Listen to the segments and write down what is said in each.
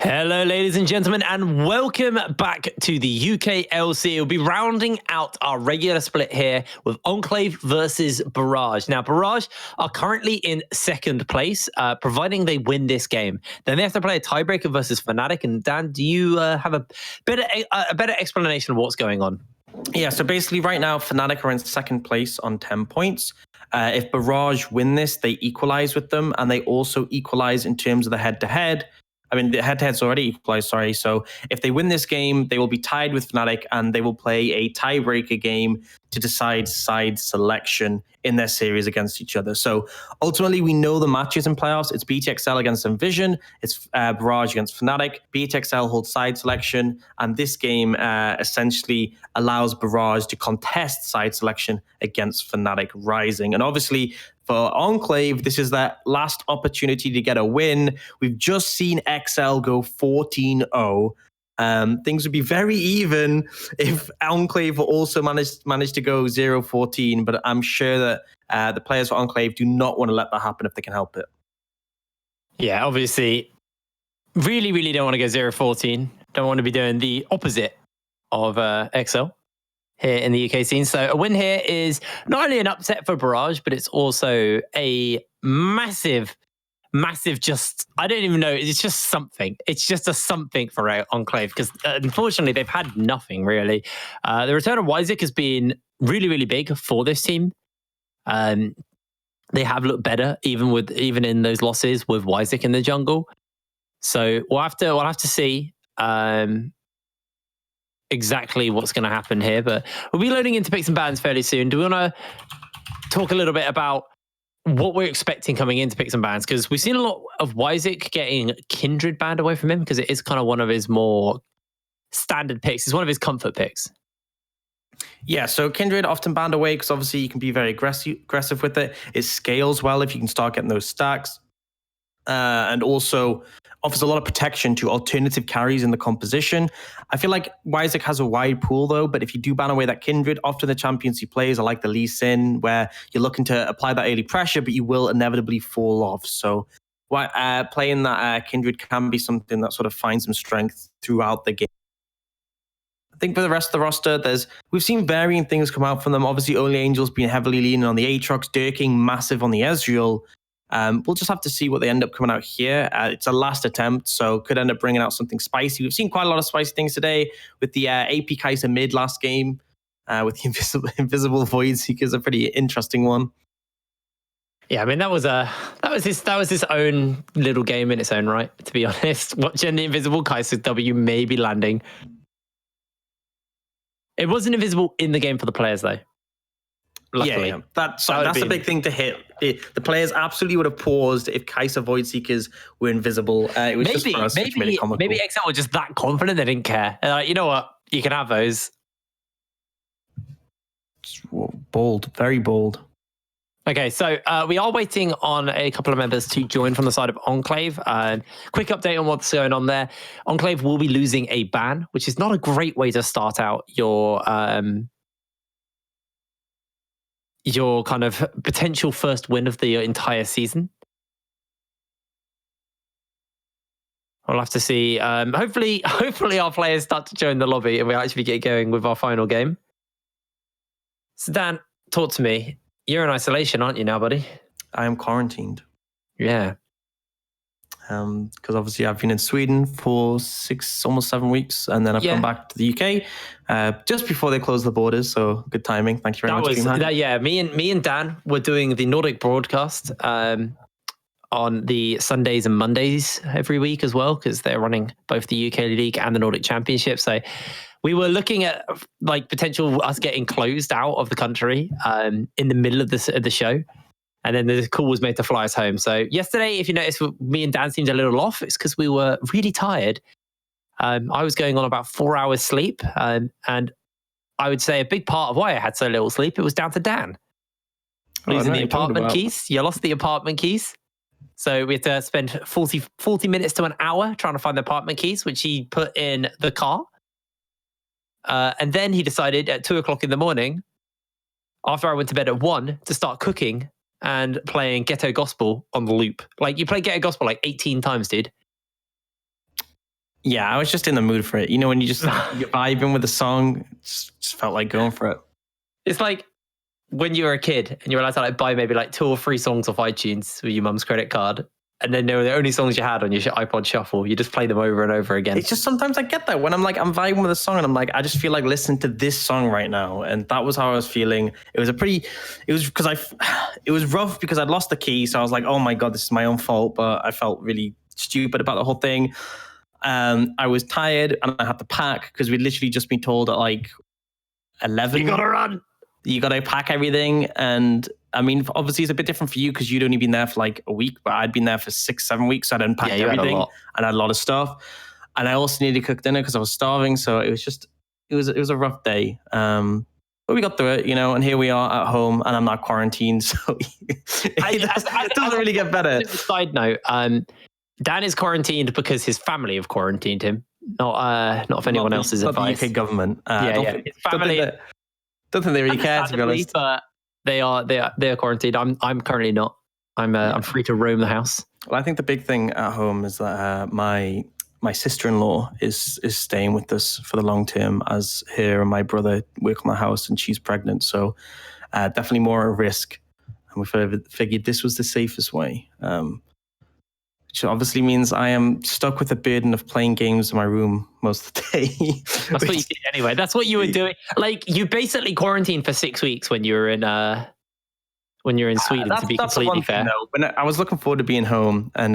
Hello, ladies and gentlemen, and welcome back to the UKLC. We'll be rounding out our regular split here with Enclave versus Barrage. Now, Barrage are currently in second place, providing they win this game. Then they have to play a tiebreaker versus Fnatic. And Dan, do you have a better explanation of what's going on? Yeah, so basically right now, Fnatic are in second place on 10 points. If Barrage win this, they equalize with them, and they also equalize in terms of the head-to-head. I mean, the head-to-head's already equalized, sorry. So if they win this game, they will be tied with Fnatic, and they will play a tiebreaker game to decide side selection in their series against each other. So ultimately, we know the matches in playoffs. It's BTXL against Envision. It's Barrage against Fnatic. BTXL holds side selection, and this game essentially allows Barrage to contest side selection against Fnatic Rising. And obviously, for Enclave, this is their last opportunity to get a win. We've just seen XL go 14-0. Things would be very even if Enclave also managed to go 0-14, but I'm sure that the players for Enclave do not want to let that happen if they can help it. Yeah, obviously, really don't want to go 0-14. Don't want to be doing the opposite of XL here in the UK scene. So a win here is not only an upset for Barrage, but it's also a massive, just, I don't even know, it's just something. It's just a something for Enclave, because unfortunately they've had nothing really. The return of Isaac has been really big for this team. They have looked better even in those losses with Isaac in the jungle. So we'll have to see exactly what's going to happen here, but we'll be loading into picks and bans fairly soon. Do we want to talk a little bit about what we're expecting coming into picks and bans? Because we've seen a lot of Isaac getting Kindred banned away from him, because it is kind of one of his more standard picks. It's one of his comfort picks. Yeah, so Kindred often banned away because obviously you can be very aggressive with it. It scales well if you can start getting those stacks. And also offers a lot of protection to alternative carries in the composition. I feel like Isaac has a wide pool though, but if you do ban away that Kindred, often the champions he plays are like the Lee Sin, where you're looking to apply that early pressure, but you will inevitably fall off. So playing that Kindred can be something that sort of finds some strength throughout the game. I think for the rest of the roster, we've seen varying things come out from them. Obviously, Only Angel's been heavily leaning on the Aatrox, Dirking massive on the Ezreal. We'll just have to see what they end up coming out here. It's a last attempt, so could end up bringing out something spicy. We've seen quite a lot of spicy things today with the AP Kai'Sa mid last game, with the invisible Void Seeker is a pretty interesting one. Yeah, I mean that was his own little game in its own right. To be honest, watching the invisible Kai'Sa W maybe landing. It wasn't invisible in the game for the players though. Luckily. Yeah. That's a big thing to hit. The players absolutely would have paused if Kai'Sa Void Seekers were invisible. It was just for us, which made it comical. Maybe XL were just that confident they didn't care. You know what? You can have those. Bold, very bold. Okay, so we are waiting on a couple of members to join from the side of Enclave. Quick update on what's going on there. Enclave will be losing a ban, which is not a great way to start out your kind of potential first win of the entire season. We'll have to see. Hopefully our players start to join the lobby and we actually get going with our final game. So Dan, talk to me. You're in isolation, aren't you now, buddy? I am quarantined. Yeah. Because obviously I've been in Sweden for 6, almost 7 weeks, and then I've come back to the UK just before they closed the borders. So good timing. Thank you very much. Me and Dan were doing the Nordic broadcast on the Sundays and Mondays every week as well, because they're running both the UK League and the Nordic Championship. So we were looking at like potential us getting closed out of the country in the middle of the show. And then the call was made to fly us home. So yesterday, if you notice, me and Dan seemed a little off. It's because we were really tired. I was going on about 4 hours sleep. And I would say a big part of why I had so little sleep, it was down to Dan. Losing the apartment keys. You lost the apartment keys. So we had to spend 40 minutes to an hour trying to find the apartment keys, which he put in the car. And then he decided at 2 o'clock in the morning, after I went to bed at 1, to start cooking and playing Ghetto Gospel on the loop. Like, you play Ghetto Gospel like 18 times, dude. Yeah, I was just in the mood for it. You know, when you're vibing with the song, just felt like going for it. It's like when you were a kid and you were allowed to like buy maybe like 2 or 3 songs off iTunes with your mum's credit card, and then they were the only songs you had on your iPod Shuffle. You just play them over and over again. It's just sometimes I get that when I'm vibing with a song and I'm like, I just feel like listening to this song right now. And that was how I was feeling. It was it was rough because I'd lost the key. So I was like, oh my God, this is my own fault. But I felt really stupid about the whole thing. I was tired and I had to pack because we'd literally just been told at like 11. You gotta run. You gotta pack everything. And I mean, obviously it's a bit different for you because you'd only been there for like a week, but I'd been there for 6-7 weeks. So I'd unpacked everything and I had a lot of stuff. And I also needed to cook dinner because I was starving. So it was a rough day. But we got through it, you know, and here we are at home and I'm not quarantined. So it doesn't really get better. Side note, Dan is quarantined because his family have quarantined him, not if anyone else's advice. The UK government. His family. Don't think they really care, to be honest. But they are quarantined. I'm currently not. I'm free to roam the house. Well, I think the big thing at home is that my sister-in-law is staying with us for the long term, as her and my brother work on the house, and she's pregnant. So definitely more at risk. And we figured this was the safest way. Which obviously means I am stuck with the burden of playing games in my room most of the day. That's what you did anyway. That's what you were doing. Like, you basically quarantined for 6 weeks when you were in Sweden. To be completely fair, when I was looking forward to being home and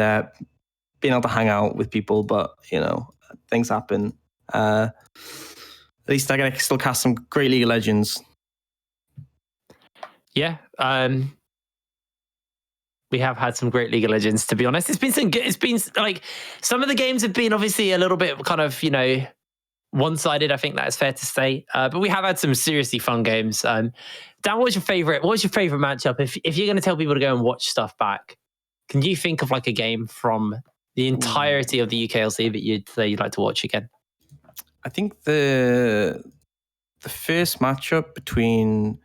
being able to hang out with people, but you know, things happen. At least I can still cast some great League of Legends. Yeah. We have had some great League of Legends, to be honest. It's been like, some of the games have been obviously a little bit kind of, you know, one-sided. I think that is fair to say. But we have had some seriously fun games. Dan, what was your favorite matchup? If you're going to tell people to go and watch stuff back, can you think of like a game from the entirety of the UKLC that you'd say you'd like to watch again? I think the first matchup between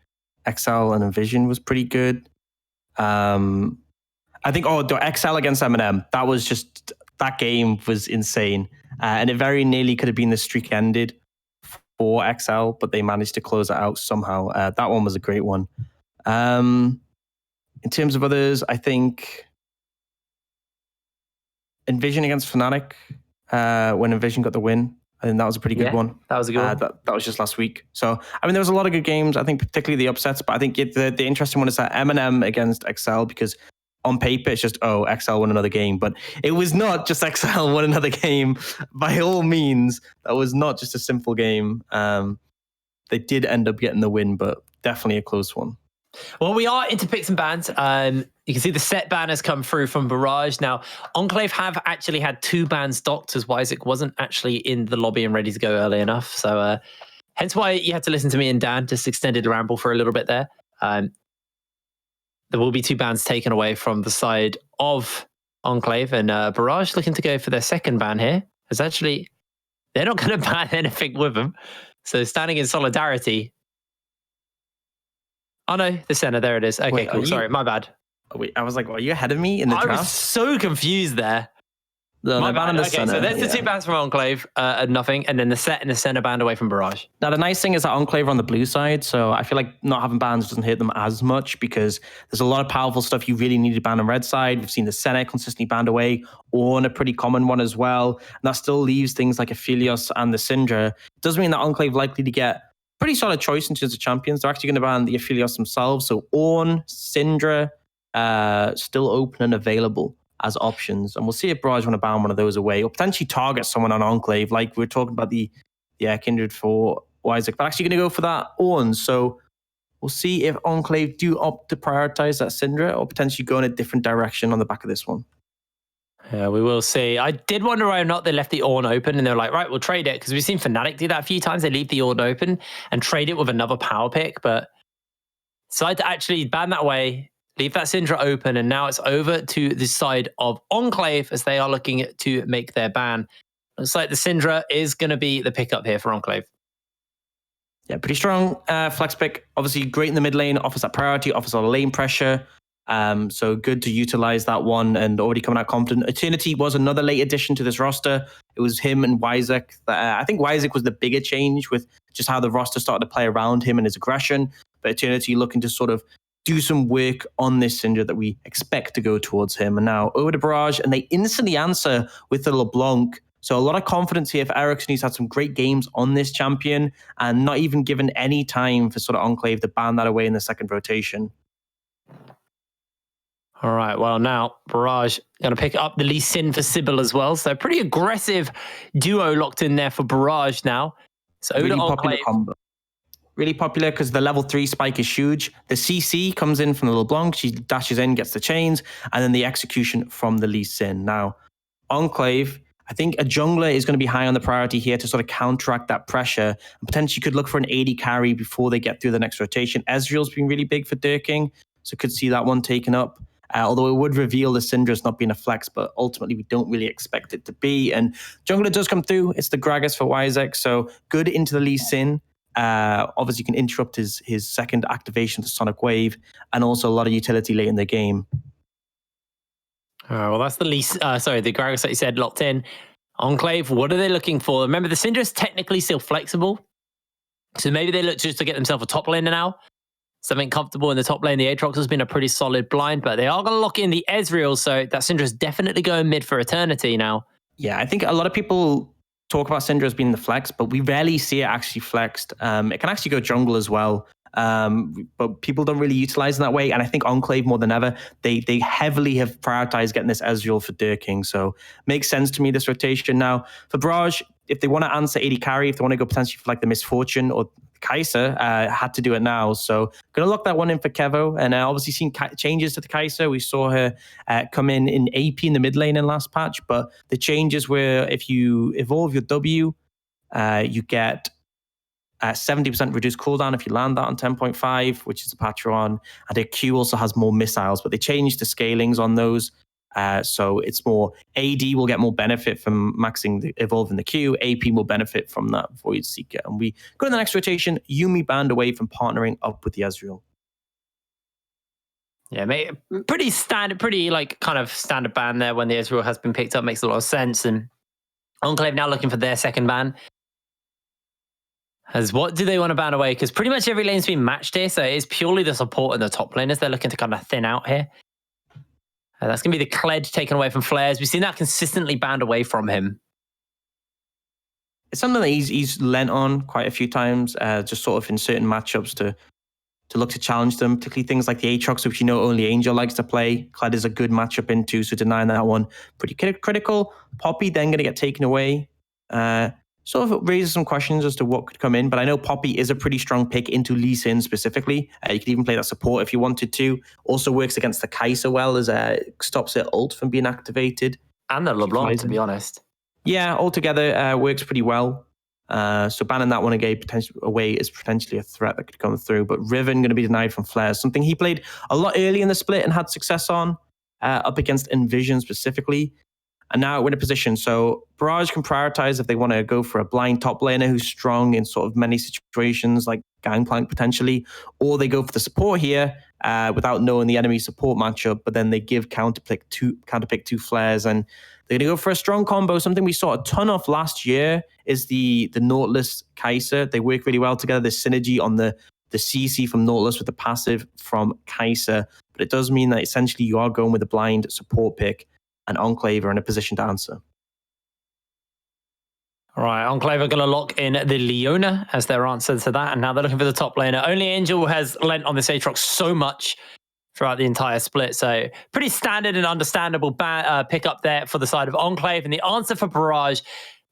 XL and Envision was pretty good. I think, the XL against M&M, that game was insane. And it very nearly could have been the streak ended for XL, but they managed to close it out somehow. That one was a great one. In terms of others, I think Envision against Fnatic, when Envision got the win, I think that was a pretty good one. That was a good one. That was just last week. So, I mean, there was a lot of good games. I think particularly the upsets, but I think the interesting one is that M&M against XL, because on paper, it's just, XL won another game. But it was not just XL won another game. By all means, that was not just a simple game. They did end up getting the win, but definitely a close one. Well, we are into picks and bans. You can see the set ban has come through from Barrage. Now, Enclave have actually had 2 bans docked, as Isaac wasn't actually in the lobby and ready to go early enough. So hence why you had to listen to me and Dan, just extended the ramble for a little bit there. There will be 2 bans taken away from the side of Enclave, and Barrage looking to go for their second ban here. As actually, they're not going to ban anything with them. So standing in solidarity. Oh no, the center, there it is. Okay, wait, cool. Sorry, my bad. Wait, I was like, are you ahead of me in the draft? I was so confused there. No, my bad. Okay, so there's the 2 bans from Enclave, nothing, and then the set and the center banned away from Barrage. Now, the nice thing is that Enclave are on the blue side, so I feel like not having bans doesn't hit them as much because there's a lot of powerful stuff you really need to ban on red side. We've seen the center consistently banned away, or on a pretty common one as well. And that still leaves things like Aphelios and the Syndra. It does mean that Enclave likely to get pretty solid choice in terms of champions. They're actually going to ban the Aphelios themselves. So Ornn, Syndra, still open and available as options. And we'll see if Barrage want to ban one of those away or potentially target someone on Enclave, like we were talking about the Kindred for Isaac. They're actually going to go for that Ornn. So we'll see if Enclave do opt to prioritize that Syndra or potentially go in a different direction on the back of this one. Yeah, we will see. I did wonder why or not they left the Ornn open and they're like, right, we'll trade it. Because we've seen Fnatic do that a few times. They leave the Ornn open and trade it with another power pick. But decide to actually ban that away, leave that Syndra open, and now it's over to the side of Enclave as they are looking to make their ban. Looks like the Syndra is going to be the pickup here for Enclave. Yeah, pretty strong flex pick. Obviously, great in the mid lane, offers that priority, offers a lot of lane pressure. So good to utilize that one and already coming out confident. Eternity was another late addition to this roster. It was him and Wyzek. I think Wyzek was the bigger change with just how the roster started to play around him and his aggression. But Eternity looking to sort of do some work on this Syndra that we expect to go towards him. And now over to Barrage, and they instantly answer with the LeBlanc. So a lot of confidence here for Ericsson. He's had some great games on this champion and not even given any time for sort of Enclave to ban that away in the second rotation. All right, well, now Barrage going to pick up the Lee Sin for Sybil as well. So pretty aggressive duo locked in there for Barrage now. So really popular combo. Really popular because the level 3 spike is huge. The CC comes in from the LeBlanc. She dashes in, gets the chains, and then the execution from the Lee Sin. Now, Enclave, I think a jungler is going to be high on the priority here to sort of counteract that pressure. And potentially could look for an AD carry before they get through the next rotation. Ezreal's been really big for Dirking, so could see that one taken up. Although it would reveal the Syndra's not being a flex, but ultimately we don't really expect it to be. And jungler does come through. It's the Gragas for Wyzek, so good into the Lee Sin. Obviously, you can interrupt his second activation to Sonic Wave, and also a lot of utility late in the game. Well, that's the least. The Gragas that you said locked in. Enclave, what are they looking for? Remember, the Syndra is technically still flexible, so maybe they look just to get themselves a top laner now. Something comfortable in the top lane. The Aatrox has been a pretty solid blind, but they are going to lock in the Ezreal, so that Syndra is definitely going mid for Eternity now. Yeah, I think a lot of people talk about Syndra as being the flex, but we rarely see it actually flexed. It can actually go jungle as well, but people don't really utilize it that way. And I think Enclave more than ever, they heavily have prioritized getting this Ezreal for Dirking. So makes sense to me, this rotation. Now, for Barrage, if they want to answer AD carry, if they want to go potentially for like the Misfortune or Kai'Sa, had to do it now. So going to lock that one in for Kevo. And obviously seen changes to the Kai'Sa. We saw her come in AP in the mid lane in last patch. But the changes were if you evolve your W, you get 70% reduced cooldown if you land that on 10.5, which is a patch you're on. And a Q also has more missiles, but they changed the scalings on those. So it's more AD will get more benefit from evolving the Q. AP will benefit from that Void Seeker. And we go to the next rotation. Yuumi banned away from partnering up with the Ezreal. Yeah, mate, pretty standard, kind of standard ban there when the Ezreal has been picked up. Makes a lot of sense. And Enclave now looking for their second ban. As what do they want to ban away? Because pretty much every lane's been matched here, so it is purely the support and the top laners they're looking to kind of thin out here. That's going to be the Kled taken away from Flares. We've seen that consistently banned away from him. It's something that he's lent on quite a few times, just sort of in certain matchups to look to challenge them, particularly things like the Aatrox, which only Angel likes to play. Kled is a good matchup into, so denying that one pretty critical. Poppy then going to get taken away. Sort of raises some questions as to what could come in, but I know Poppy is a pretty strong pick into Lee Sin specifically. You could even play that support if you wanted to. Also works against the Kai'Sa well, as stops her ult from being activated. And the LeBlanc, to be honest. Yeah, altogether works pretty well. So banning that one away is potentially a threat that could come through. But Riven going to be denied from Flares, something he played a lot early in the split and had success on, up against Envision specifically. And now we're in a position. So Barrage can prioritize if they want to go for a blind top laner who's strong in sort of many situations, like Gangplank potentially, or they go for the support here without knowing the enemy support matchup, but then they give counterpick two Flares, and they're going to go for a strong combo. Something we saw a ton of last year is the Nautilus Kai'Sa. They work really well together. There's synergy on the CC from Nautilus with the passive from Kai'Sa, but it does mean that essentially you are going with a blind support pick, and Enclave are in a position to answer. All right, Enclave are going to lock in the Leona as their answer to that, and now they're looking for the top laner. Only Angel has lent on this Aatrox so much throughout the entire split, so pretty standard and understandable pick up there for the side of Enclave. And the answer for Barrage,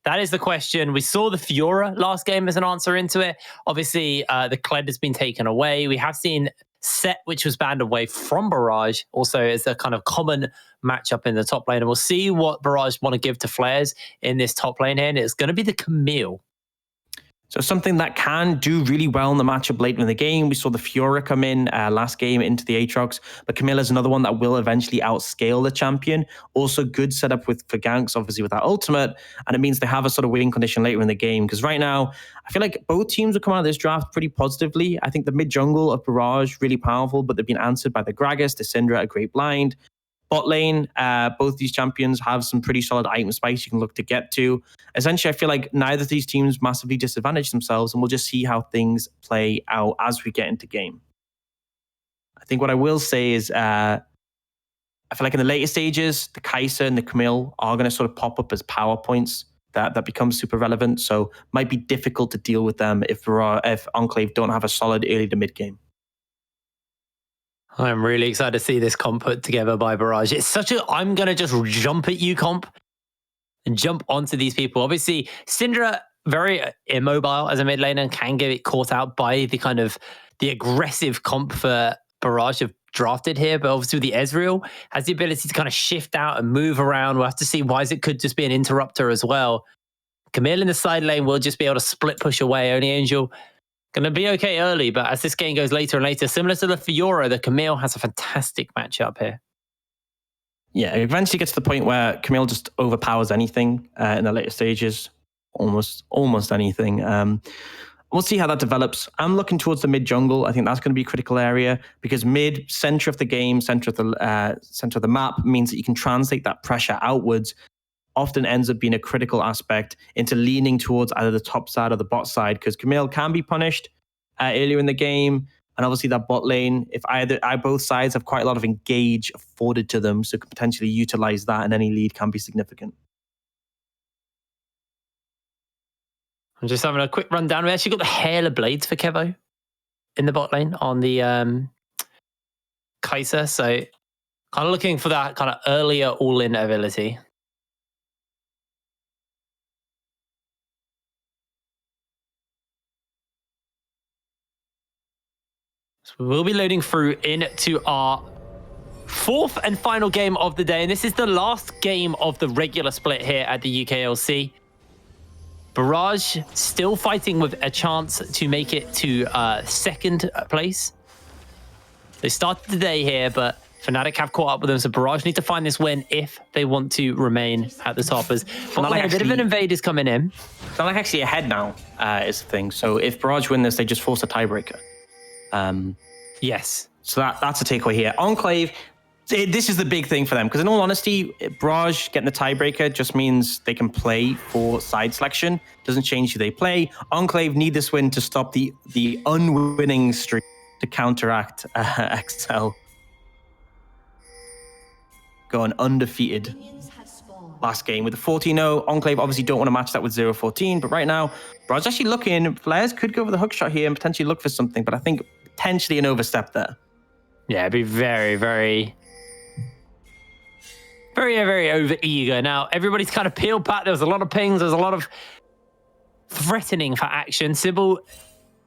that is the question. We saw the Fiora last game as an answer into it. Obviously, the Kled has been taken away. We have seen Set, which was banned away from Barrage, also as a kind of common matchup in the top lane. And we'll see what Barrage want to give to Flares in this top lane here. And it's going to be the Camille. So something that can do really well in the matchup later in the game. We saw the Fiora come in last game into the Aatrox, but Camilla's another one that will eventually outscale the champion. Also good setup for ganks, obviously with that ultimate, and it means they have a sort of winning condition later in the game. Because right now, I feel like both teams will come out of this draft pretty positively. I think the mid jungle of Barrage, really powerful, but they've been answered by the Gragas, the Syndra, a great blind. Bot lane, both these champions have some pretty solid item spikes you can look to get to. Essentially, I feel like neither of these teams massively disadvantage themselves, and we'll just see how things play out as we get into game. I think what I will say is, I feel like in the later stages, the Kai'Sa and the Camille are going to sort of pop up as power points that become super relevant. So might be difficult to deal with them if Enclave don't have a solid early to mid game. I'm really excited to see this comp put together by Barrage. It's such a, I'm going to just jump at you comp and jump onto these people. Obviously, Syndra, very immobile as a mid laner, can get caught out by the kind of the aggressive comp for Barrage have drafted here. But obviously with the Ezreal, has the ability to kind of shift out and move around. We'll have to see why it could just be an interrupter as well. Camille in the side lane will just be able to split push away. Only Angel going to be okay early, but as this game goes later and later, similar to the Fiora, the Camille has a fantastic matchup here. Yeah, it eventually gets to the point where Camille just overpowers anything in the later stages, almost anything. We'll see how that develops. I'm looking towards the mid jungle. I think that's going to be a critical area because mid, center of the game, center of the map means that you can translate that pressure outwards. Often ends up being a critical aspect into leaning towards either the top side or the bot side, because Camille can be punished earlier in the game, and obviously that bot lane, if both sides have quite a lot of engage afforded to them, so could potentially utilize that, and any lead can be significant. I'm just having a quick rundown. We actually got the Hair Blades for Kevo in the bot lane on the Kai'Sa, so kind of looking for that kind of earlier all-in ability. So we'll be loading through into our fourth and final game of the day. And this is the last game of the regular split here at the UKLC. Barrage still fighting with a chance to make it to second place. They started the day here, but Fnatic have caught up with them. So Barrage need to find this win if they want to remain at the top. As a bit of an invade is coming in. They're like actually ahead now is the thing. So if Barrage win this, they just force a tiebreaker. Yes. So that's a takeaway here. Enclave, this is the big thing for them, because in all honesty, Barrage getting the tiebreaker just means they can play for side selection. Doesn't change who they play. Enclave need this win to stop the unwinning streak to counteract XL. Going undefeated last game with the 14-0. Enclave obviously don't want to match that with 0-14, but right now, Barrage actually looking, Flares could go for the hook shot here and potentially look for something, but I think potentially an overstep there. Yeah, it'd be very, very over eager. Now, everybody's kind of peeled back. There was a lot of pings. There's a lot of threatening for action. Sybil,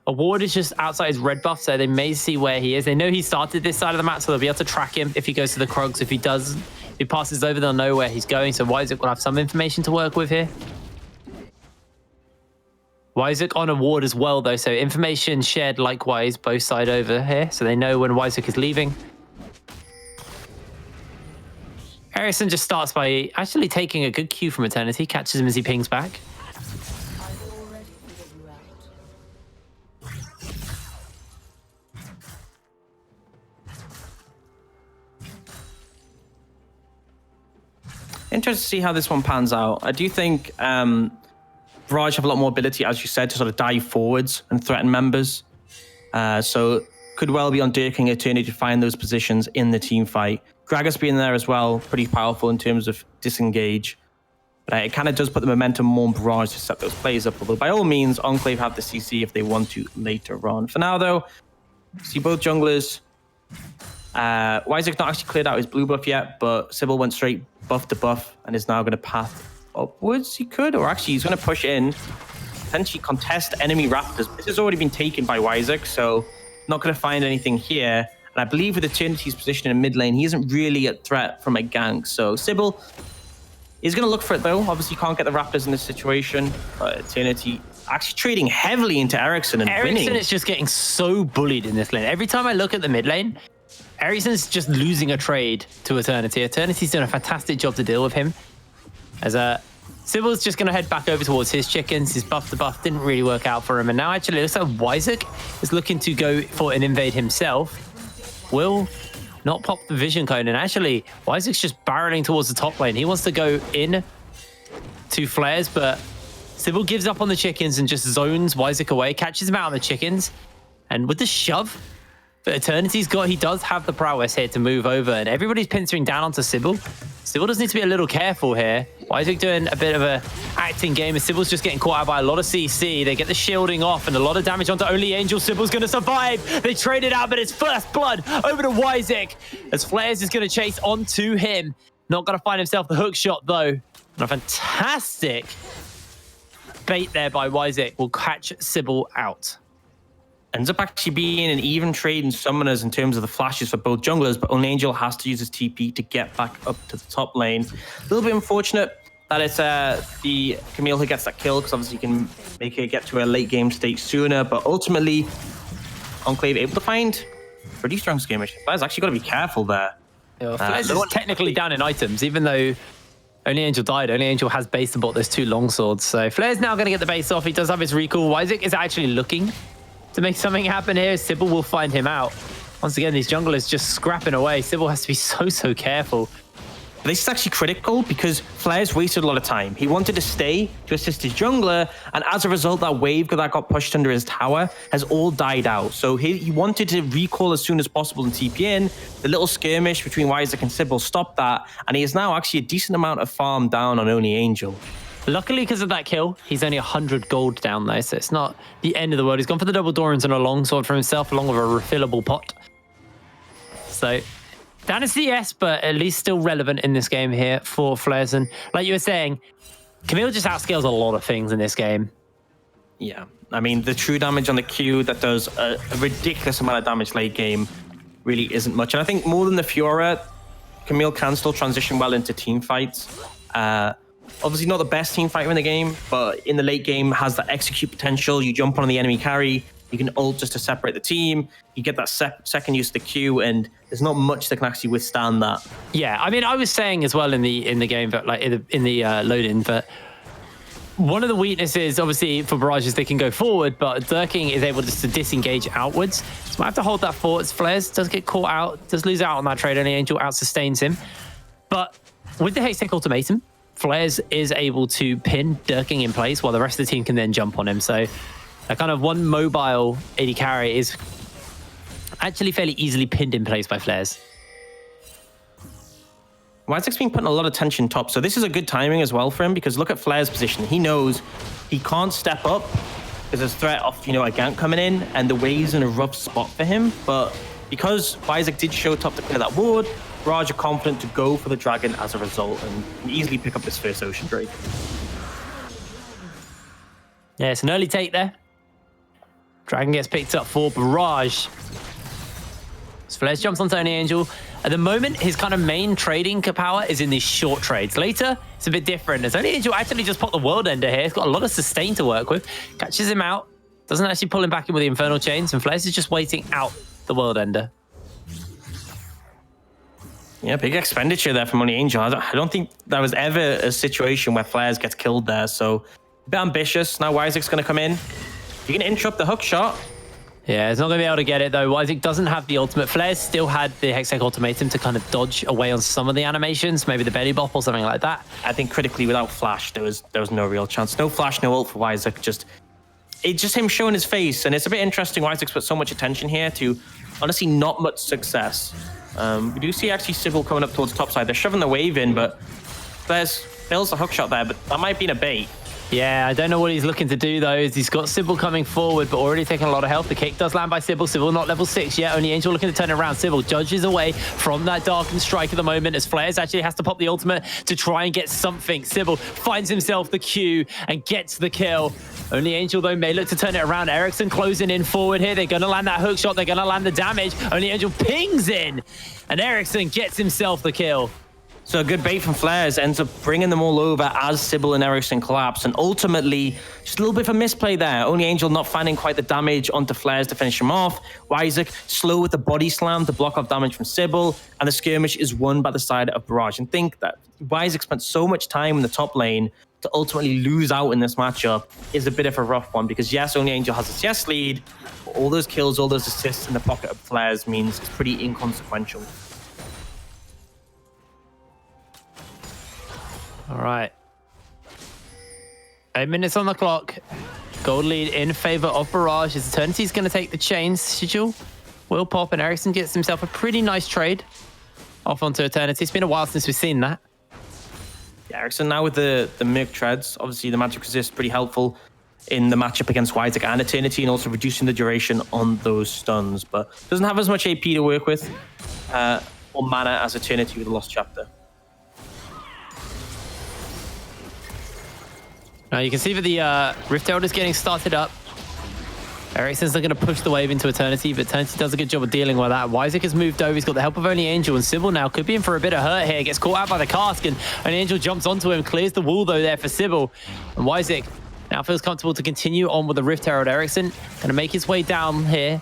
a ward is just outside his red buff, so they may see where he is. They know he started this side of the map, so they'll be able to track him if he goes to the Krugs. If he doesn't, if he passes over, they'll know where he's going. So Wyzuk will have some information to work with here. Wyzuk on a ward as well, though, so information shared likewise, both side over here, so they know when Wyzuk is leaving. Harrison just starts by actually taking a good cue from Eternity, catches him as he pings back. Interested to see how this one pans out. I do think Barrage have a lot more ability, as you said, to sort of dive forwards and threaten members. So could well be on Dirking Eternity to find those positions in the team fight. Gragas being there as well, pretty powerful in terms of disengage. But it kind of does put the momentum more on Barrage to set those plays up. Although by all means, Enclave have the CC if they want to later on. For now though, see both junglers. Wyzuk not actually cleared out his blue buff yet, but Sybil went straight buff to buff and is now going to path upwards. He could, or actually he's going to push in, potentially contest enemy Raptors. This has already been taken by Wyzuk, so not going to find anything here. And I believe with Eternity's position in mid lane, he isn't really a threat from a gank. So Sybil is going to look for it though. Obviously can't get the Raptors in this situation, but Eternity actually trading heavily into Ericsson and Ericsson winning. is just getting so bullied in this lane. Every time I look at the mid lane, Ericsson's just losing a trade to Eternity. Eternity's doing a fantastic job to deal with him. As Sybil's just going to head back over towards his chickens. His buff to buff didn't really work out for him. And now actually it looks like Wyzek is looking to go for an invade himself. Will not pop the vision cone. And actually, Wyzek's just barreling towards the top lane. He wants to go in to flares, but Sybil gives up on the chickens and just zones Wyzek away, catches him out on the chickens. And with the shove that Eternity's got, he does have the prowess here to move over. And everybody's pincering down onto Sybil. Sybil does need to be a little careful here. Wyzek doing a bit of a acting game, and Sybil's just getting caught out by a lot of CC. They get the shielding off and a lot of damage onto Only Angel. Sybil's going to survive. They trade it out, but it's first blood over to Wyzek as Flares is going to chase onto him. Not going to find himself the hook shot, though. And a fantastic bait there by Wyzek will catch Sybil out. Ends up actually being an even trade in summoners in terms of the flashes for both junglers, but Only Angel has to use his TP to get back up to the top lane. A little bit unfortunate that it's the Camille who gets that kill, because obviously you can make it get to a late game state sooner, but ultimately Enclave able to find pretty strong skirmish. Flair's actually got to be careful there. Yeah, Flair's is technically down in items, even though Only Angel died. Only Angel has base to bot those two longswords, so Flair's now going to get the base off. He does have his recall. Wyzek is actually looking to make something happen here. Sybil will find him out. Once again, these junglers just scrapping away. Sybil has to be so careful. This is actually critical because Flair's wasted a lot of time. He wanted to stay to assist his jungler, and as a result, that wave that got pushed under his tower has all died out. So he wanted to recall as soon as possible and TP in. The little skirmish between Wyzek and Sybil stopped that, and he is now actually a decent amount of farm down on Only Angel. Luckily, because of that kill, he's only 100 gold down there, so it's not the end of the world. He's gone for the double Dorans and a longsword for himself, along with a refillable pot. So, down to CS, but at least still relevant in this game here for Flares. And like you were saying, Camille just outscales a lot of things in this game. Yeah, I mean, the true damage on the Q that does a ridiculous amount of damage late game really isn't much. And I think more than the Fiora, Camille can still transition well into team fights. Obviously not the best team fighter in the game, but in the late game has that execute potential. You jump on the enemy carry, you can ult just to separate the team. You get that second use of the Q, and there's not much that can actually withstand that. Yeah, I mean, I was saying as well in the game, but like in the load-in, but one of the weaknesses, obviously, for Barrage is they can go forward, but Durking is able just to disengage outwards. So might have to hold that forward. Flares does get caught out, does lose out on that trade. Only Angel out-sustains him. But with the Hextech Ultimatum, Flares is able to pin Durking in place while the rest of the team can then jump on him. So a kind of one mobile AD carry is actually fairly easily pinned in place by Flares. Wyzek's been putting a lot of tension top, so this is a good timing as well for him, because look at Flair's position. He knows he can't step up because there's a threat of, a gank coming in, and the wave's in a rough spot for him. But because Wyzek did show top to clear that ward, Barrage are confident to go for the dragon as a result and can easily pick up this first Ocean Drake. Yeah, it's an early take there. Dragon gets picked up for Barrage. So Flares jumps onto Only Angel. At the moment, his kind of main trading power is in these short trades. Later, it's a bit different. As Only Angel actually just popped the World Ender here. He's got a lot of sustain to work with. Catches him out. Doesn't actually pull him back in with the Infernal Chains. And Flares is just waiting out the World Ender. Yeah, big expenditure there from Only Angel. I don't think there was ever a situation where Flares gets killed there. So a bit ambitious. Now Wyzek's going to come in. You can interrupt the hook shot. Yeah, it's not going to be able to get it, though. Wyzek doesn't have the ultimate. Flares still had the Hextech Ultimatum to kind of dodge away on some of the animations, maybe the belly bop or something like that. I think critically, without flash, there was no real chance. No flash, no ult for Wyzek. It's just him showing his face. And it's a bit interesting. Wyzek's put so much attention here to, honestly, not much success. We do see actually Sybil coming up towards the top side. They're shoving the wave in, but Flares fails the hook shot there, but that might be a bait. Yeah, I don't know what he's looking to do, though. He's got Sybil coming forward, but already taking a lot of health. The kick does land by Sybil. Sybil not level 6 yet. Only Angel looking to turn it around. Sybil judges away from that Darkened Strike at the moment, as Flares actually has to pop the ultimate to try and get something. Sybil finds himself the Q and gets the kill. Only Angel, though, may look to turn it around. Ericsson closing in forward here. They're going to land that hook shot. They're going to land the damage. Only Angel pings in, and Ericsson gets himself the kill. So a good bait from Flares ends up bringing them all over as Sybil and Ericsson collapse. And ultimately, just a little bit of a misplay there. Only Angel not finding quite the damage onto Flares to finish him off. Isaac slow with the body slam to block off damage from Sybil. And the skirmish is won by the side of Barrage. And think that Isaac spent so much time in the top lane to ultimately lose out in this matchup is a bit of a rough one. Because yes, Only Angel has a CS lead. But all those kills, all those assists in the pocket of Flares means it's pretty inconsequential. All right. 8 minutes on the clock. Gold lead in favor of Barrage. As Eternity's going to take the chain sigil. Will pop, and Ericsson gets himself a pretty nice trade off onto Eternity. It's been a while since we've seen that. Yeah, Ericsson now with the Merc Treads. Obviously, the magic resist pretty helpful in the matchup against Isaac and Eternity, and also reducing the duration on those stuns. But doesn't have as much AP to work with or mana as Eternity with the Lost Chapter. Now you can see that the Rift Herald is getting started up. Ericsson's not going to push the wave into Eternity, but Eternity does a good job of dealing with that. Isaac has moved over. He's got the help of Only Angel, and Sybil now could be in for a bit of hurt here. Gets caught out by the cask, and Only Angel jumps onto him, clears the wall though there for Sybil. And Isaac now feels comfortable to continue on with the Rift Herald. Ericsson going to make his way down here.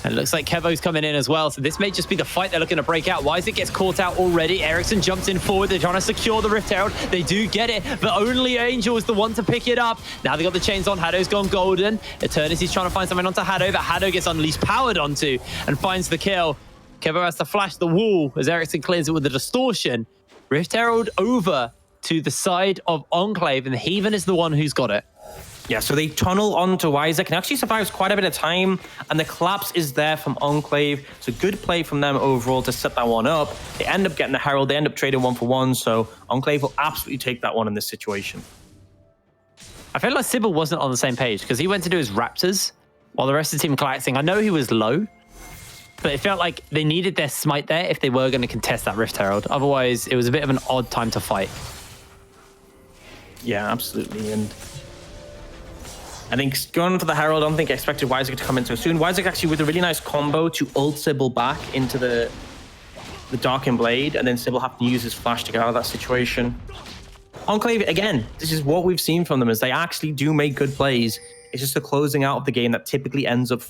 And it looks like Kevo's coming in as well. So this may just be the fight they're looking to break out. Isaac gets caught out already. Ericsson jumps in forward. They're trying to secure the Rift Herald. They do get it, but Only Angel is the one to pick it up. Now they got the chains on. Haddo's gone golden. Eternity's trying to find something onto Haddo, but Haddo gets unleashed powered onto and finds the kill. Kevo has to flash the wall as Ericsson clears it with the distortion. Rift Herald over to the side of Enclave, and the Heathen is the one who's got it. Yeah, so they tunnel onto Isaac and actually survives quite a bit of time, and the collapse is there from Enclave. It's a good play from them overall to set that one up. They end up getting the Herald, they end up trading 1-for-1, so Enclave will absolutely take that one in this situation. I feel like Sybil wasn't on the same page because he went to do his Raptors while the rest of the team collapsing. I know he was low, but it felt like they needed their smite there if they were going to contest that Rift Herald. Otherwise, it was a bit of an odd time to fight. Yeah, absolutely, and I think going for the Herald, I don't think I expected Isaac to come in so soon. Isaac actually with a really nice combo to ult Sybil back into the Darkened Blade, and then Sybil have to use his flash to get out of that situation. Enclave, again, this is what we've seen from them, is they actually do make good plays. It's just the closing out of the game that typically ends up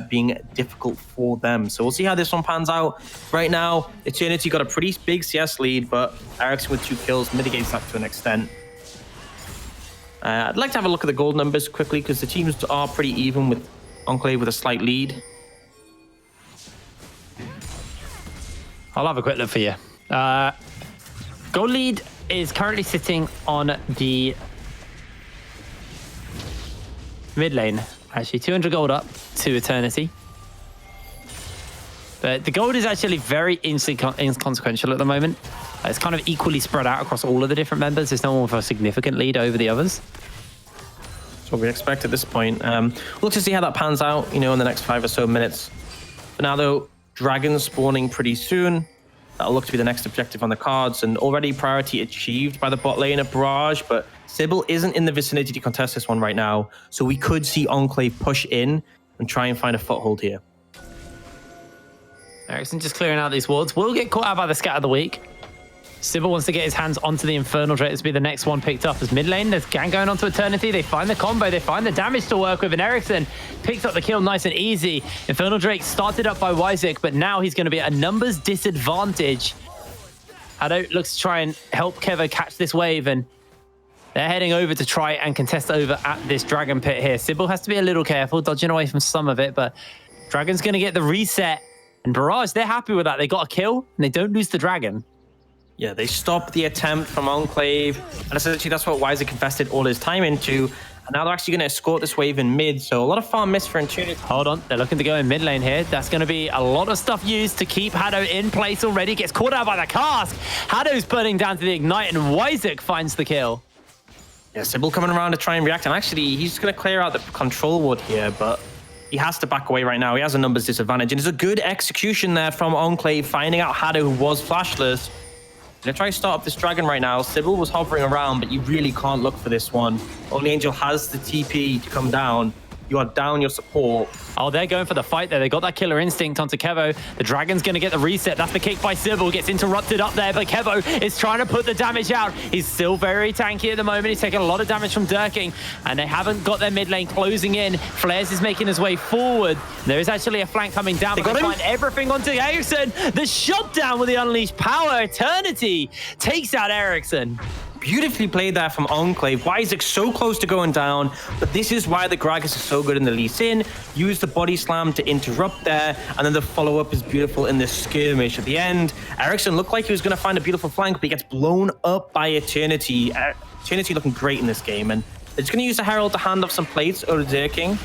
being difficult for them. So we'll see how this one pans out. Right now, Eternity got a pretty big CS lead, but Ericsson with 2 kills mitigates that to an extent. I'd like to have a look at the gold numbers quickly because the teams are pretty even with Enclave with a slight lead. I'll have a quick look for you. Gold lead is currently sitting on the mid lane. Actually, 200 gold up to Eternity. But the gold is actually very inconsequential at the moment. It's kind of equally spread out across all of the different members. There's no one with a significant lead over the others. That's what we expect at this point. We'll just see how that pans out, in the next 5 or so minutes. For now, though, dragons spawning pretty soon. That'll look to be the next objective on the cards, and already priority achieved by the bot lane of Barrage, but Sybil isn't in the vicinity to contest this one right now, so we could see Enclave push in and try and find a foothold here. Ericsson just clearing out these wards. Will get caught out by the scat of the week. Sybil wants to get his hands onto the Infernal Drake to be the next one picked up. As mid lane, there's gang going onto Eternity. They find the combo, they find the damage to work with, and Ericsson picks up the kill nice and easy. Infernal Drake started up by Isaac, but now he's going to be at a numbers disadvantage. Haddo looks to try and help Kevo catch this wave, and they're heading over to try and contest over at this Dragon Pit here. Sybil has to be a little careful, dodging away from some of it, but Dragon's going to get the reset. And Barrage, they're happy with that. They got a kill, and they don't lose the Dragon. Yeah, they stop the attempt from Enclave, and essentially that's what Isaac invested all his time into. And now they're actually going to escort this wave in mid, so a lot of farm miss for Eternity. Hold on, they're looking to go in mid lane here. That's going to be a lot of stuff used to keep Haddo in place already. Gets caught out by the cask. Haddo's burning down to the Ignite, and Isaac finds the kill. Yeah, Sybil coming around to try and react, and actually he's going to clear out the control ward here, but he has to back away right now. He has a numbers disadvantage, and it's a good execution there from Enclave, finding out Haddo, who was flashless. Gonna try to start up this dragon right now. Sybil was hovering around, but you really can't look for this one. Only Angel has the TP to come down. you are down your support. Oh, they're going for the fight there. They got that killer instinct onto Kevo. The Dragon's going to get the reset. That's the kick by Sybil. Gets interrupted up there, but Kevo is trying to put the damage out. He's still very tanky at the moment. He's taking a lot of damage from Durking, and they haven't got their mid lane closing in. Flares is making his way forward. There is actually a flank coming down. They find everything onto Ericsson. The shutdown with the Unleashed Power. Eternity takes out Ericsson. Beautifully played there from Enclave. Isaac so close to going down, but this is why the Gragas is so good in the Lee Sin. Use the body slam to interrupt there, and then the follow-up is beautiful in the skirmish at the end. Ericsson looked like he was going to find a beautiful flank, but he gets blown up by Eternity. Eternity looking great in this game, and they're just going to use the Herald to hand off some plates over Durking.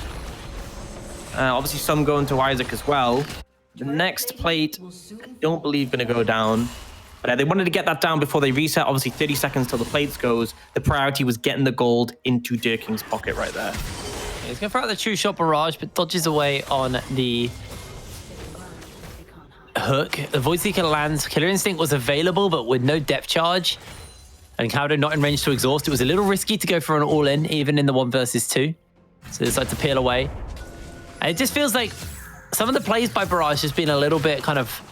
Obviously, some going to Isaac as well. The next plate, I don't believe going to go down. But they wanted to get that down before they reset. Obviously, 30 seconds till the plates goes. The priority was getting the gold into Durking's pocket right there. He's going to throw out the true shot Barrage, but dodges away on the hook. The Void Seeker lands. Killer Instinct was available, but with no depth charge. And Kaudo not in range to exhaust. It was a little risky to go for an all-in, even in the 1 versus 2. So they decided to peel away. And it just feels like some of the plays by Barrage has been a little bit kind of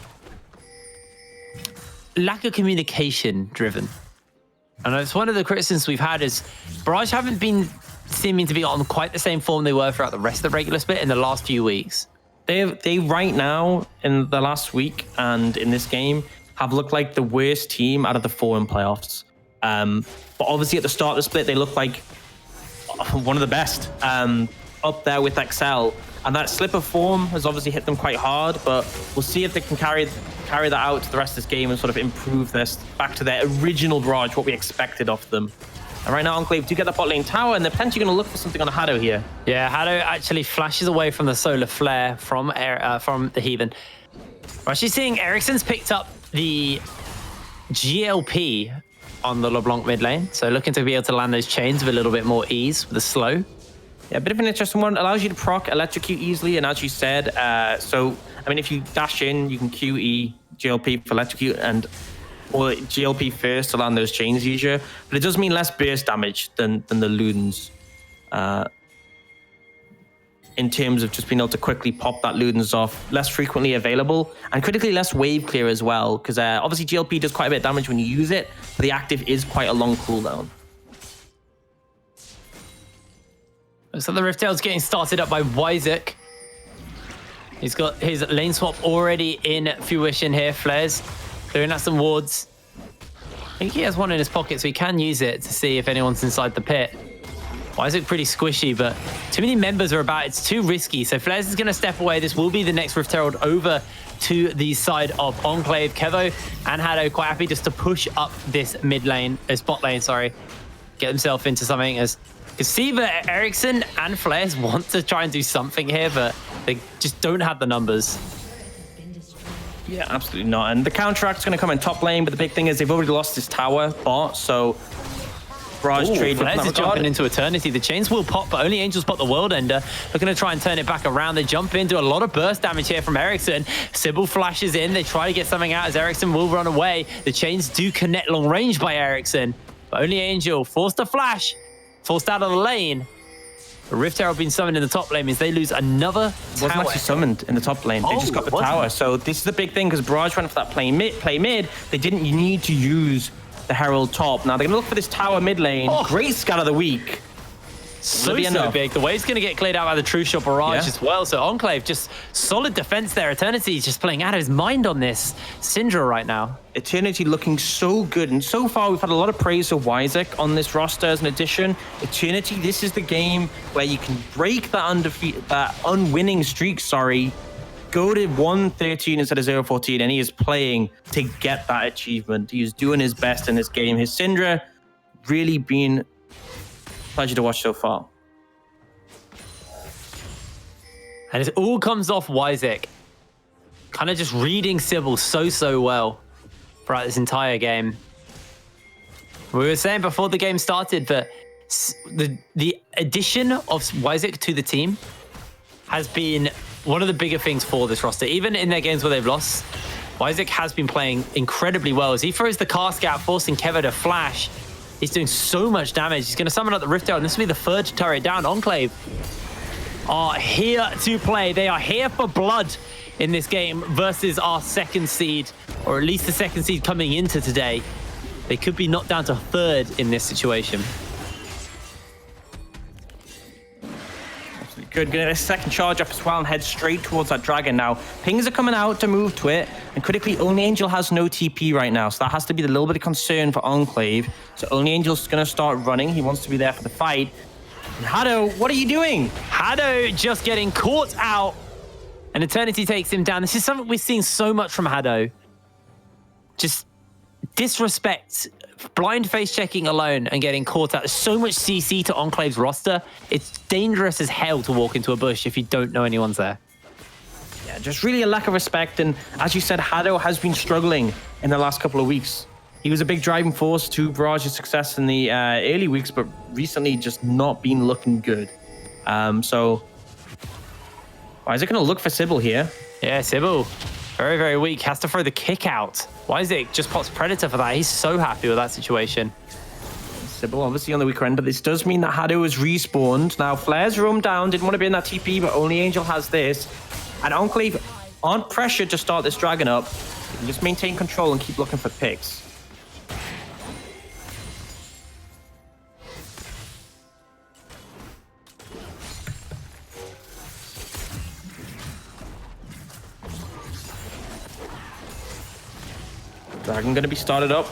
lack of communication driven. And it's one of the criticisms we've had is Barrage haven't been seeming to be on quite the same form they were throughout the rest of the regular split in the last few weeks. They right now, in the last week and in this game, have looked like the worst team out of the 4 in playoffs. But obviously at the start of the split, they looked like one of the best, up there with Excel. And that slip of form has obviously hit them quite hard, but we'll see if they can carry that out to the rest of this game and sort of improve this back to their original Barrage, what we expected of them. And right now, Enclave do get the bot lane tower, and they're potentially going to look for something on Hado here. Yeah, Hado actually flashes away from the solar flare from the Heathen. We're actually seeing Ericsson's picked up the GLP on the LeBlanc mid lane, so looking to be able to land those chains with a little bit more ease with the slow. Yeah, a bit of an interesting one. Allows you to proc electrocute easily, and as you said, so I mean, if you dash in, you can QE GLP for electrocute or GLP first to land those chains easier. But it does mean less burst damage than the Ludens, in terms of just being able to quickly pop that Ludens off, less frequently available, and critically less wave clear as well. Because obviously GLP does quite a bit of damage when you use it, but the active is quite a long cooldown. So the Rift Tail's getting started up by Wyzek. He's got his lane swap already in fruition here. Flares clearing out some wards. I think he has one in his pocket, so he can use it to see if anyone's inside the pit. Wyzek pretty squishy, but too many members are about. It's too risky. So Flares is going to step away. This will be the next Rift Herald over to the side of Enclave. Kevo and Hado quite happy just to push up this mid lane, spot lane, sorry. Get himself into something as you can see that Ericsson and Flares want to try and do something here, but they just don't have the numbers. Yeah, absolutely not. And the counteract's going to come in top lane, but the big thing is they've already lost this tower bot, so Barrage trade. Flares is jumping into Eternity. The chains will pop, but only Angels pop the World Ender. They're going to try and turn it back around. They jump in, do a lot of burst damage here from Ericsson. Sybil flashes in. They try to get something out as Ericsson will run away. The chains do connect long range by Ericsson, but only Angel forced to flash. Forced out of the lane. The Rift Herald being summoned in the top lane means they lose another tower. It wasn't actually summoned in the top lane. They just got the tower. So this is the big thing, because Barrage went for that play mid. They didn't need to use the Herald top. Now they're going to look for this tower mid lane. Great scout of the week. So big. The wave's going to get cleared out by the True Shot Barrage as well. So Enclave, just solid defense there. Eternity just playing out of his mind on this Syndra right now. Eternity looking so good. And so far, we've had a lot of praise for Wyzek on this roster as an addition. Eternity, this is the game where you can break that unwinning streak, go to 1-13 instead of 0-14, and he is playing to get that achievement. He is doing his best in this game. His Syndra really been pleasure to watch so far. And it all comes off Wyzek. Kind of just reading Sybil so well throughout this entire game. We were saying before the game started that the addition of Wyzek to the team has been one of the bigger things for this roster. Even in their games where they've lost, Wyzek has been playing incredibly well as he throws the cask out, forcing Kevo to flash. He's doing so much damage. He's going to summon up the Rift Herald, and this will be the third turret down. Enclave are here to play. They are here for blood in this game versus our second seed, or at least the second seed coming into today. They could be knocked down to third in this situation. Good, get a second charge up as well and head straight towards that dragon now. Pings are coming out to move to it, and critically, Only Angel has no TP right now, so that has to be a little bit of concern for Enclave. So Only Angel's going to start running. He wants to be there for the fight. And Hado, what are you doing? Hado just getting caught out, and Eternity takes him down. This is something we're seeing so much from Hado. Just disrespect, blind face checking alone and getting caught out. There's so much CC to Enclave's roster. It's dangerous as hell to walk into a bush if you don't know anyone's there. Yeah, just really a lack of respect. And as you said, Hado has been struggling in the last couple of weeks. He was a big driving force to Barrage's success in the early weeks, but recently just not been looking good. So why is it going to look for Sybil here? Yeah, Sybil, very, very weak. Has to throw the kick out. Why is it just pops Predator for that? He's so happy with that situation. Sybil obviously on the weaker end, but this does mean that Hado is respawned. Now, Flare's roam down, didn't want to be in that TP, but Only Angel has this. And Enclave aren't pressured to start this dragon up. You can just maintain control and keep looking for picks. Dragon going to be started up.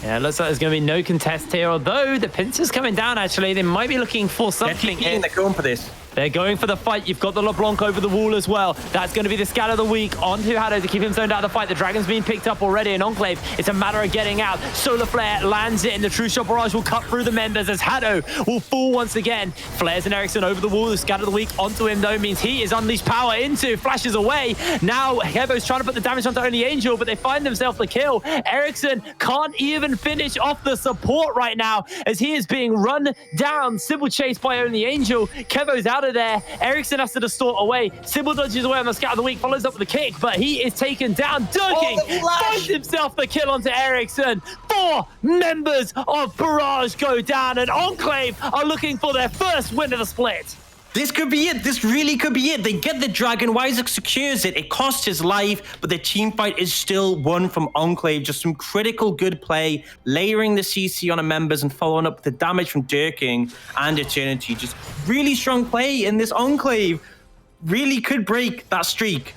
Yeah, looks like there's going to be no contest here, although the pincer's coming down, actually. They might be looking for something. They're going for this. They're going for the fight. You've got the LeBlanc over the wall as well. That's going to be the scat of the week onto Hado to keep him zoned out of the fight. The Dragon's being picked up already in Enclave. It's a matter of getting out. Solar Flare lands it, and the True Shot Barrage will cut through the members as Hado will fall once again. Flares and Ericsson over the wall. The scat of the week onto him, though, means he is unleashed power into, flashes away. Now, Kevo's trying to put the damage onto Only Angel, but they find themselves the kill. Ericsson can't even finish off the support right now as he is being run down. Sybil chased by Only Angel. Kevo's out of there. Ericsson has to distort away. Sybil dodges away on the scat of the week, follows up with a kick, but he is taken down. Durking finds himself the kill onto Ericsson. 4 members of Barrage go down, and Enclave are looking for their first win of the split. This could be it. This really could be it. They get the dragon. Isaac secures it. It costs his life, but the team fight is still won from Enclave. Just some critical good play, layering the CC on the members and following up with the damage from Durking and Eternity. Just really strong play in this Enclave. Really could break that streak.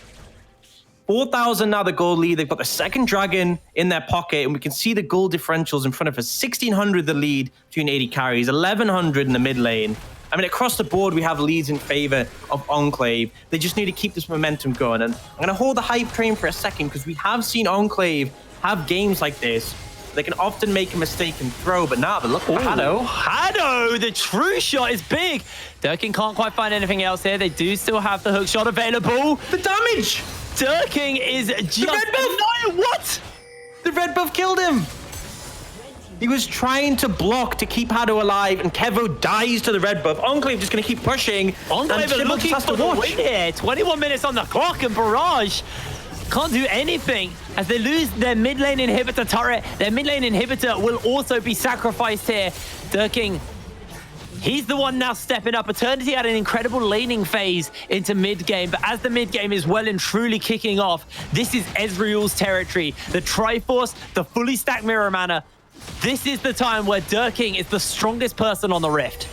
4,000 now the gold lead. They've got the second dragon in their pocket, and we can see the gold differentials in front of us. 1,600 the lead between 80 carries, 1,100 in the mid lane. I mean, across the board, we have leads in favor of Enclave. They just need to keep this momentum going. And I'm going to hold the hype train for a second because we have seen Enclave have games like this. They can often make a mistake and throw, but now they're looking for Hado. Hado, the true shot is big. Durking can't quite find anything else here. They do still have the hook shot available. The damage! Durking is just... The red buff! No, what? The red buff killed him. He was trying to block to keep Hado alive, and Kevo dies to the red buff. Enclave just going to keep pushing. Enclave are looking for the win here. 21 minutes on the clock, and Barrage can't do anything as they lose their mid lane inhibitor turret. Their mid lane inhibitor will also be sacrificed here. Durking, he's the one now stepping up. Eternity had an incredible laning phase into mid-game, but as the mid-game is well and truly kicking off, this is Ezreal's territory. The Triforce, the fully stacked Mirror Mana. This is the time where Durking is the strongest person on the Rift.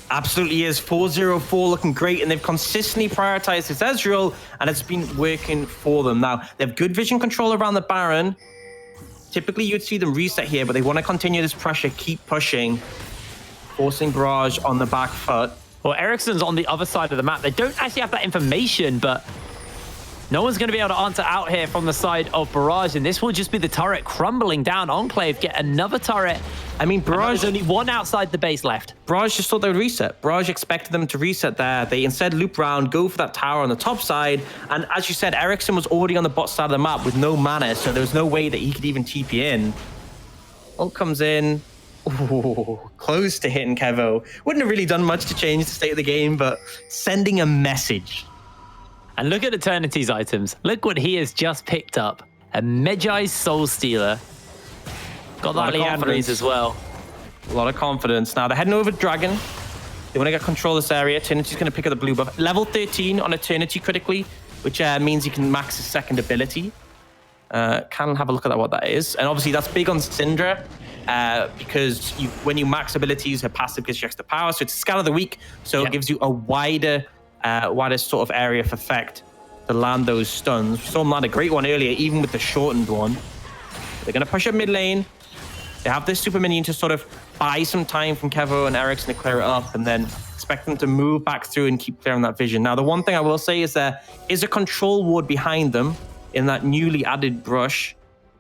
Absolutely is. 404 looking great, and they've consistently prioritized this Ezreal, and it's been working for them. Now, they have good vision control around the Baron. Typically, you'd see them reset here, but they want to continue this pressure, keep pushing, forcing Barrage on the back foot. Well, Ericsson's on the other side of the map. They don't actually have that information, but no one's going to be able to answer out here from the side of Barrage, and this will just be the turret crumbling down. Enclave get another turret. I mean, Barrage, there's only one outside the base left. Barrage just thought they would reset. Barrage expected them to reset there. They instead loop around, go for that tower on the top side, and as you said, Ericsson was already on the bot side of the map with no mana, so there was no way that he could even TP in. Ult comes in. Ooh, close to hitting Kevo. Wouldn't have really done much to change the state of the game, but sending a message. And look at Eternity's items. Look what he has just picked up. A Medjai's Soul Stealer. Got that Leandry's as well. A lot of confidence. Now they're heading over to Dragon. They want to get control of this area. Eternity's going to pick up the blue buff. Level 13 on Eternity critically, which means he can max his second ability. Can have a look at what that is. And obviously that's big on Syndra because when you max abilities, her passive gives you extra power. So it's a scan of the week. So it gives you a wider sort of area of effect to land those stuns. We saw him land a great one earlier, even with the shortened one. They're going to push up mid lane. They have this super minion to sort of buy some time from Kevo and Ericsson to clear it up, and then expect them to move back through and keep clearing that vision. Now, the one thing I will say is there is a control ward behind them in that newly added brush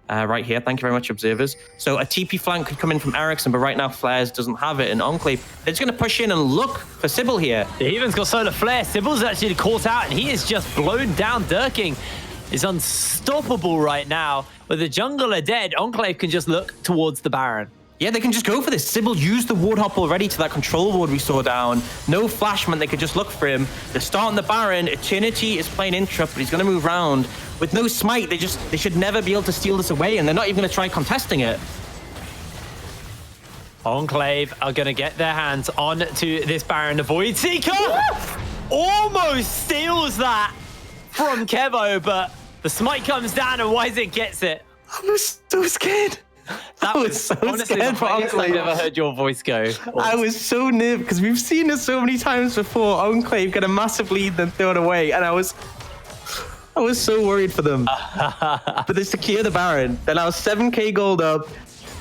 right here. Thank you very much, observers. So a TP flank could come in from Ericsson, but right now Flares doesn't have it. And Enclave, they're just going to push in and look for Sybil here. The Heathen's got solar flare. Sybil's actually caught out, and he is just blown down. Durking is unstoppable right now. With the jungler dead, Enclave can just look towards the Baron. Yeah, they can just go for this. Sybil used the ward hop already to that control ward we saw down. No flash meant they could just look for him. They're starting the Baron. Eternity is playing interrupt, but he's going to move around. With no smite, they should never be able to steal this away, and they're not even going to try contesting it. Enclave are going to get their hands on to this Baron. The Void Seeker almost steals that from Kevo, but the smite comes down and Wiseek gets it. I was so scared. That was so honestly the highest I've ever heard your voice go. I was so nervous because we've seen it so many times before. Enclave get a massive lead, then throw it away, and I was so worried for them. But they secure the Baron. They're now 7k gold up.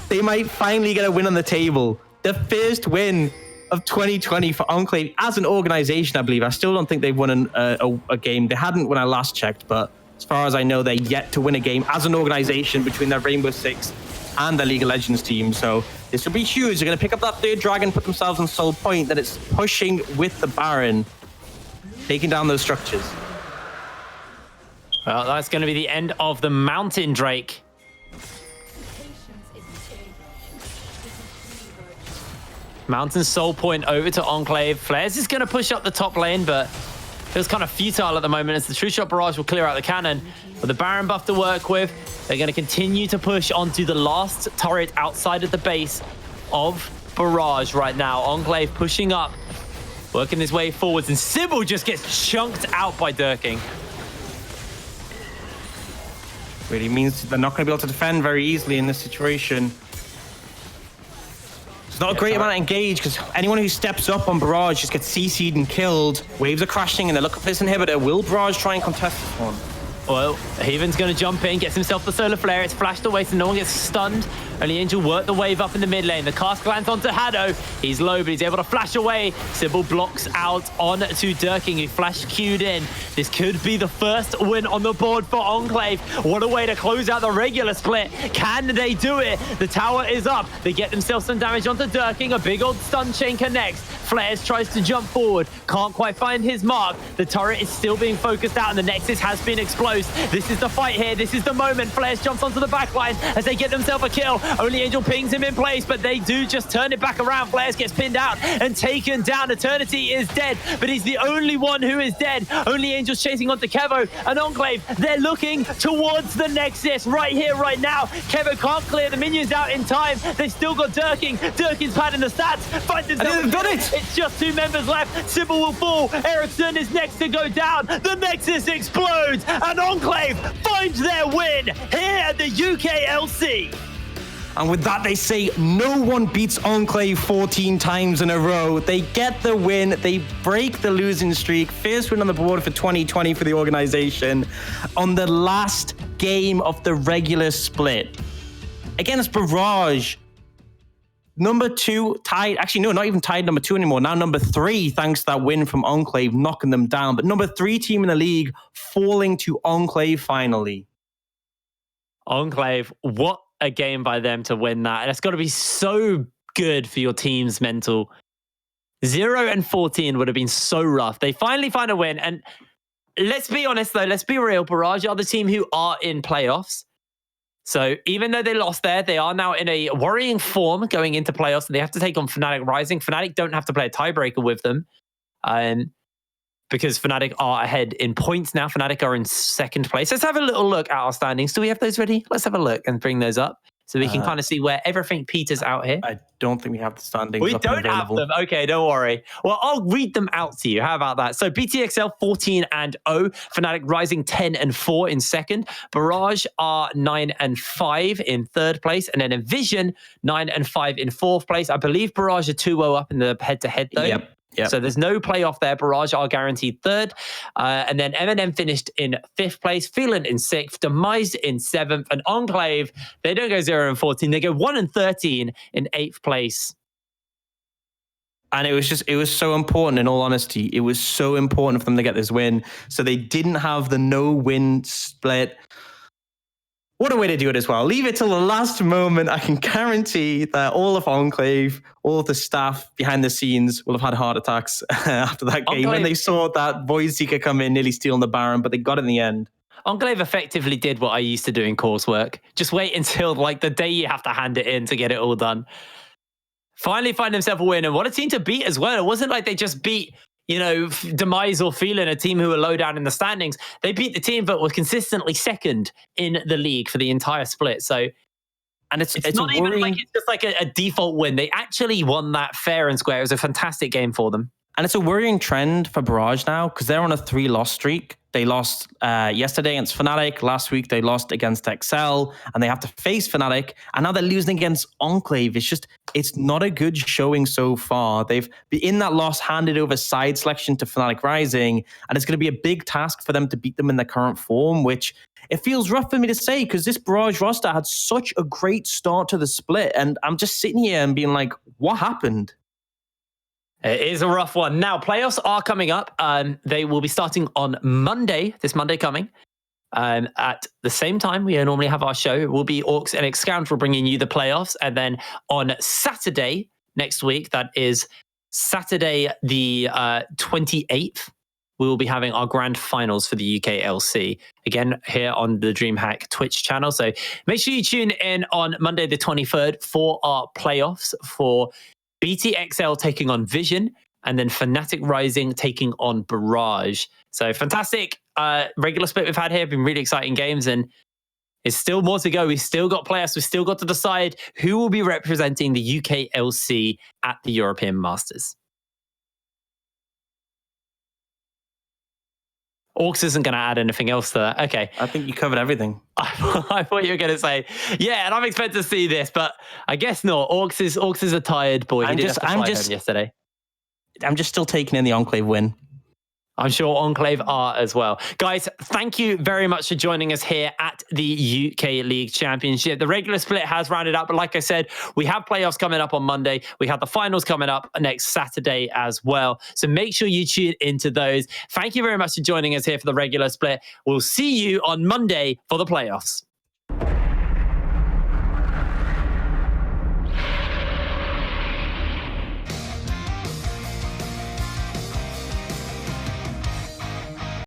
They might finally get a win on the table. The first win of 2020 for Enclave as an organization, I believe. I still don't think they've won a game. They hadn't when I last checked, but as far as I know, they're yet to win a game as an organization between their Rainbow Six and the League of Legends team. So this will be huge. They're going to pick up that third dragon, put themselves on Soul Point, then it's pushing with the Baron, taking down those structures. Well, that's going to be the end of the Mountain Drake. Mountain Soul Point over to Enclave. Flares is going to push up the top lane, but feels kind of futile at the moment as the True Shot Barrage will clear out the cannon. With the Baron buff to work with, they're going to continue to push onto the last turret outside of the base of Barrage right now. Enclave pushing up, working his way forwards, and Sybil just gets chunked out by Durking. Really means they're not going to be able to defend very easily in this situation. It's not a great amount of engage because anyone who steps up on Barrage just gets CC'd and killed. Waves are crashing and they're looking for this inhibitor. Will Barrage try and contest this one? Well, Haven's going to jump in, gets himself the solar flare. It's flashed away so no one gets stunned. Only Angel worked the wave up in the mid lane. The cast lands onto Haddo. He's low, but he's able to flash away. Sybil blocks out on to Durking, who flash queued in. This could be the first win on the board for Enclave. What a way to close out the regular split. Can they do it? The tower is up. They get themselves some damage onto Durking. A big old stun chain connects. Flares tries to jump forward. Can't quite find his mark. The turret is still being focused out and the Nexus has been exploded. This is the fight here. This is the moment. Flares jumps onto the back line as they get themselves a kill. Only Angel pings him in place, but they do just turn it back around. Flares gets pinned out and taken down. Eternity is dead, but he's the only one who is dead. Only Angel's chasing onto Kevo and Enclave. They're looking towards the Nexus right here, right now. Kevo can't clear the minions out in time. They've still got Durking. Durking's padding the stats. Find themselves. Done it. It's just 2 members left. Sybil will fall. Ericsson is next to go down. The Nexus explodes and Enclave finds their win here at the UKLC. And with that, they say no one beats Enclave 14 times in a row. They get the win. They break the losing streak. First win on the board for 2020 for the organization on the last game of the regular split against Barrage. Number 2 tied, actually no, not even tied number 2 anymore. Now number 3, thanks to that win from Enclave, knocking them down. But number 3 team in the league falling to Enclave finally. Enclave, what a game by them to win that. And it's got to be so good for your team's mental. 0-14 would have been so rough. They finally find a win. And let's be honest though, let's be real. Barrage are the team who are in playoffs. So even though they lost there, they are now in a worrying form going into playoffs. And they have to take on Fnatic Rising. Fnatic don't have to play a tiebreaker with them. Because Fnatic are ahead in points now. Fnatic are in second place. Let's have a little look at our standings. Do we have those ready? Let's have a look and bring those up. so we can kind of see where everything peters out here? I don't think we have the standings. We up and don't have available. them. Okay, don't worry. Well, I'll read them out to you. How about that? So BTXL 14-0, Fnatic Rising 10-4 in second, Barrage are 9-5 in third place, and then Envision 9-5 in fourth place. I believe Barrage are 2-0 up in the head-to-head though. Yep. So there's no playoff there. Barrage are guaranteed third. And then M&M finished in fifth place, Phelan in sixth, Demise in seventh, and Enclave, they don't go 0-14. They go 1-13 in eighth place. And it was so important, in all honesty. It was so important for them to get this win. So they didn't have the no-win split. What a way to do it as well. Leave it till the last moment. I can guarantee that all of Enclave, all of the staff behind the scenes will have had heart attacks after that game when they saw that Void Seeker come in, nearly stealing the Baron, but they got it in the end. Enclave effectively did what I used to do in coursework. Just wait until like the day you have to hand it in to get it all done. Finally find themselves a win, and what a team to beat as well. It wasn't like they just beat, Demise or Phelan, a team who were low down in the standings. They beat the team that was consistently second in the league for the entire split. So, and it's not even like it's just like a default win. They actually won that fair and square. It was a fantastic game for them. And it's a worrying trend for Barrage now because they're on a 3-loss streak. They lost yesterday against Fnatic. Last week, they lost against XL, and they have to face Fnatic. And now they're losing against Enclave. It's not a good showing so far. They've, in that loss, handed over side selection to Fnatic Rising, and it's going to be a big task for them to beat them in their current form, which it feels rough for me to say because this Barrage roster had such a great start to the split. And I'm just sitting here and being like, what happened? It is a rough one. Now, playoffs are coming up. They will be starting on Monday, this Monday coming. At the same time, we normally have our show. It will be Orcs and Excounter bringing you the playoffs. And then on Saturday next week, that is Saturday the 28th, we will be having our grand finals for the UKLC. Again, here on the DreamHack Twitch channel. So make sure you tune in on Monday the 23rd for our playoffs for BTXL taking on Vision, and then Fnatic Rising taking on Barrage. So fantastic regular split we've had here. Been really exciting games, and it's still more to go. We've still got playoffs. We've still got to decide who will be representing the UKLC at the European Masters. Orcs isn't going to add anything else to that. Okay. I think you covered everything. I thought you were going to say, yeah, and I'm expected to see this, but I guess not. Orcs is a tired boy. He did have to fly home yesterday. I'm just still taking in the Enclave win. I'm sure Enclave are as well. Guys, thank you very much for joining us here at the UK League Championship. The regular split has rounded up, but like I said, we have playoffs coming up on Monday. We have the finals coming up next Saturday as well. So make sure you tune into those. Thank you very much for joining us here for the regular split. We'll see you on Monday for the playoffs.